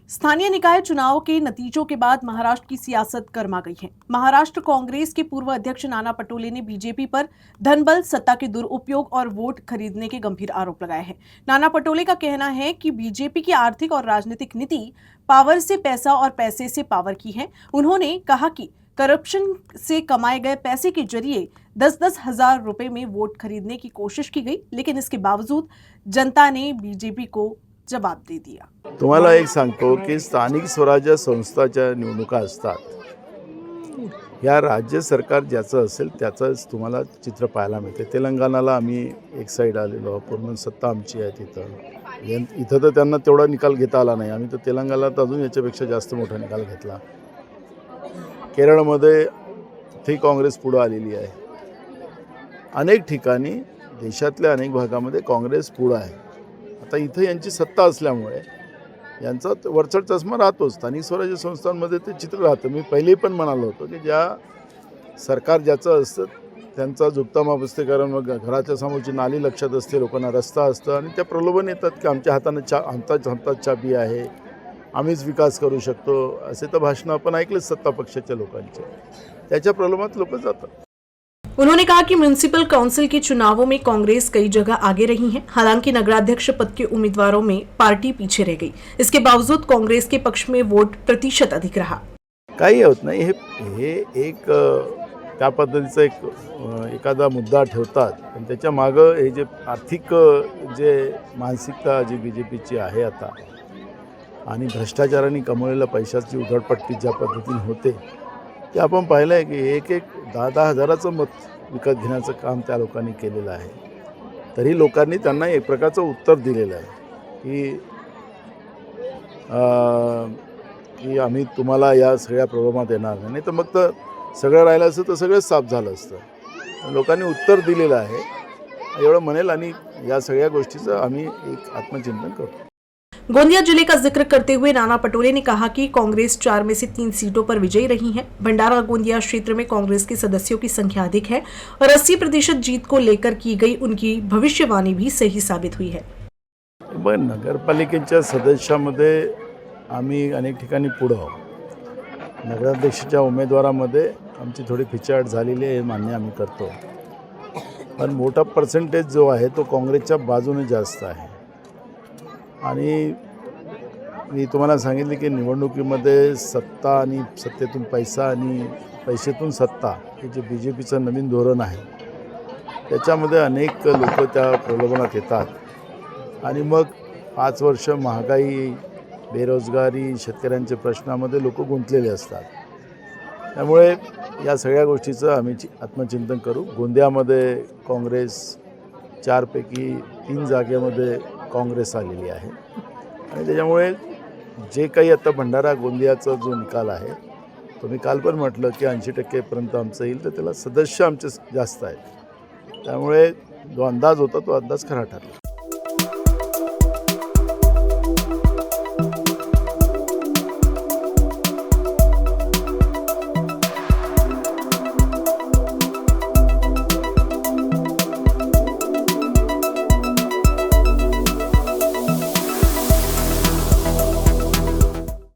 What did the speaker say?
स्थानीय निकाय चुनाव के नतीजों के बाद महाराष्ट्र की सियासत गर्मा गई है। महाराष्ट्र कांग्रेस के पूर्व अध्यक्ष नाना पटोले ने बीजेपी पर धनबल, सत्ता के दुरुपयोग और वोट खरीदने के गंभीर आरोप लगाए हैं। नाना पटोले का कहना है कि बीजेपी की आर्थिक और राजनीतिक नीति पावर से पैसा और पैसे से पावर की है। उन्होंने कहा कि करप्शन से कमाए गए पैसे के जरिए 10-10 हजार रुपए में वोट खरीदने की कोशिश की गई, लेकिन इसके बावजूद जनता ने बीजेपी को जवाब दे दिया। तुम्हाला एक सांगतो की स्थानिक स्वराज्य संस्थाच्या निवडणुका असतात, या राज्य सरकार ज्याचं असेल त्याचंच तुम्हाला चित्र पाहायला मिळते। तेलंगणाला आम्ही एक साईड आलेलो, पूर्ण सत्ता आमची आहे तिथं। इथं तर त्यांना तेवढा निकाल घेता आला नाही, आम्ही तर तेलंगणाला अजून याच्यापेक्षा जास्त मोठा निकाल घेतला। केरळमध्ये ती काँग्रेस पुढे आलेली आहे। अनेक ठिकाणी देशातल्या अनेक भागामध्ये काँग्रेस पुढे आहे। आता इथं यांची सत्ता असल्यामुळे यांचा वरचढ चष्मा राहतो। स्थानिक स्वराज्य संस्थांमध्ये ते चित्र राहतं। मी पहिलेही पण म्हणालो होतो की ज्या सरकार ज्याचं असतं त्यांचा झुकतामाप असते, कारण मग घराच्या समोरची नाली लक्षात असते, लोकांना रस्ता असतं आणि त्या प्रलोभन येतात की आमच्या हातानं आमच्याच हातात चाबी आहे, आम्हीच विकास करू शकतो, असे तर भाषणं आपण ऐकलेच सत्ता पक्षाच्या लोकांचे। त्याच्या प्रलोभनात लोक जातात। उन्होंने कहा कि म्युनिसिपल काउंसिल के चुनावों में कांग्रेस कई जगह आगे रही है। हालांकि नगराध्यक्ष पद के उम्मीदवारों में पार्टी पीछे रह गई। इसके बावजूद कांग्रेस के पक्ष में वोट प्रतिशत अधिक रहा। काही होत नाही, हे एक त्या पद्धतीचा एखादा मुद्दा ठेवतात, पण त्याच्या मागे हे जे आर्थिक जे मानसिकता जी बीजेपीची आहे आता आणि भ्रष्टाचाराने कमवलेल्या पैशाची उधळपट्टी ज्या पद्धतीने होते ते आपण पाहिलं आहे की एक 10-10 हजाराचं मत विकत घेण्याचं काम त्या लोकांनी केलेलं आहे। तरी लोकांनी त्यांना एक प्रकारचं उत्तर दिलेलं आहे की आम्ही तुम्हाला या सगळ्या प्रॉब्लेमात येणार नाही, तर मग तर सगळं राहिलं असतं तर सगळं साफ झालं असतं। लोकांनी उत्तर दिलेलं आहे एवढं म्हणेल आणि या सगळ्या गोष्टीचं आम्ही एक आत्मचिंतन करतो। गोंदिया जिले का जिक्र करते हुए नाना पटोले ने कहा कि कांग्रेस 4 में से 3 सीटों पर विजयी रही है। भंडारा गोंदिया क्षेत्र में कांग्रेस के सदस्यों की संख्या अधिक है और 80% जीत को लेकर की गई उनकी भविष्यवाणी भी सही साबित हुई है। नगरपालिकेच्या सदस्यामध्ये आम्ही अनेक ठिकाणी पुढे आहोत। नगराध्यक्षाच्या उमेदवारामध्ये आमची थोडी पिछाड झालेली आहे, हे मान्य आम्ही करतो, पण मोठा पर्सेंटेज जो आहे तो काँग्रेसच्या बाजूने जास्त आहे। आणि मी तुम्हाला सांगितले की निवडणुकीमध्ये सत्ता आणि सत्तेतून पैसा आणि पैशातून सत्ता हे जे बीजेपीचं नवीन धोरण आहे त्याच्यामध्ये अनेक लोक त्या प्रलोभनात येतात आणि मग 5 वर्ष महागाई, बेरोजगारी, शेतकऱ्यांच्या प्रश्नामध्ये लोक गुंतलेले असतात। त्यामुळे या सगळ्या गोष्टीचं आम्ही आत्मचिंतन करू। गोंदियामध्ये काँग्रेस 4 पैकी 3 जागेमध्ये काँग्रेस आलेली आहे आणि त्याच्यामुळे जे काही आता भंडारा गोंदियाचा जो निकाल आहे तो मी काल पण म्हटलं की 80% पर्यंत आमचं येईल, तर त्याला सदस्य आमचे जास्त आहेत। त्यामुळे जो अंदाज होता तो अंदाज खरा ठरला।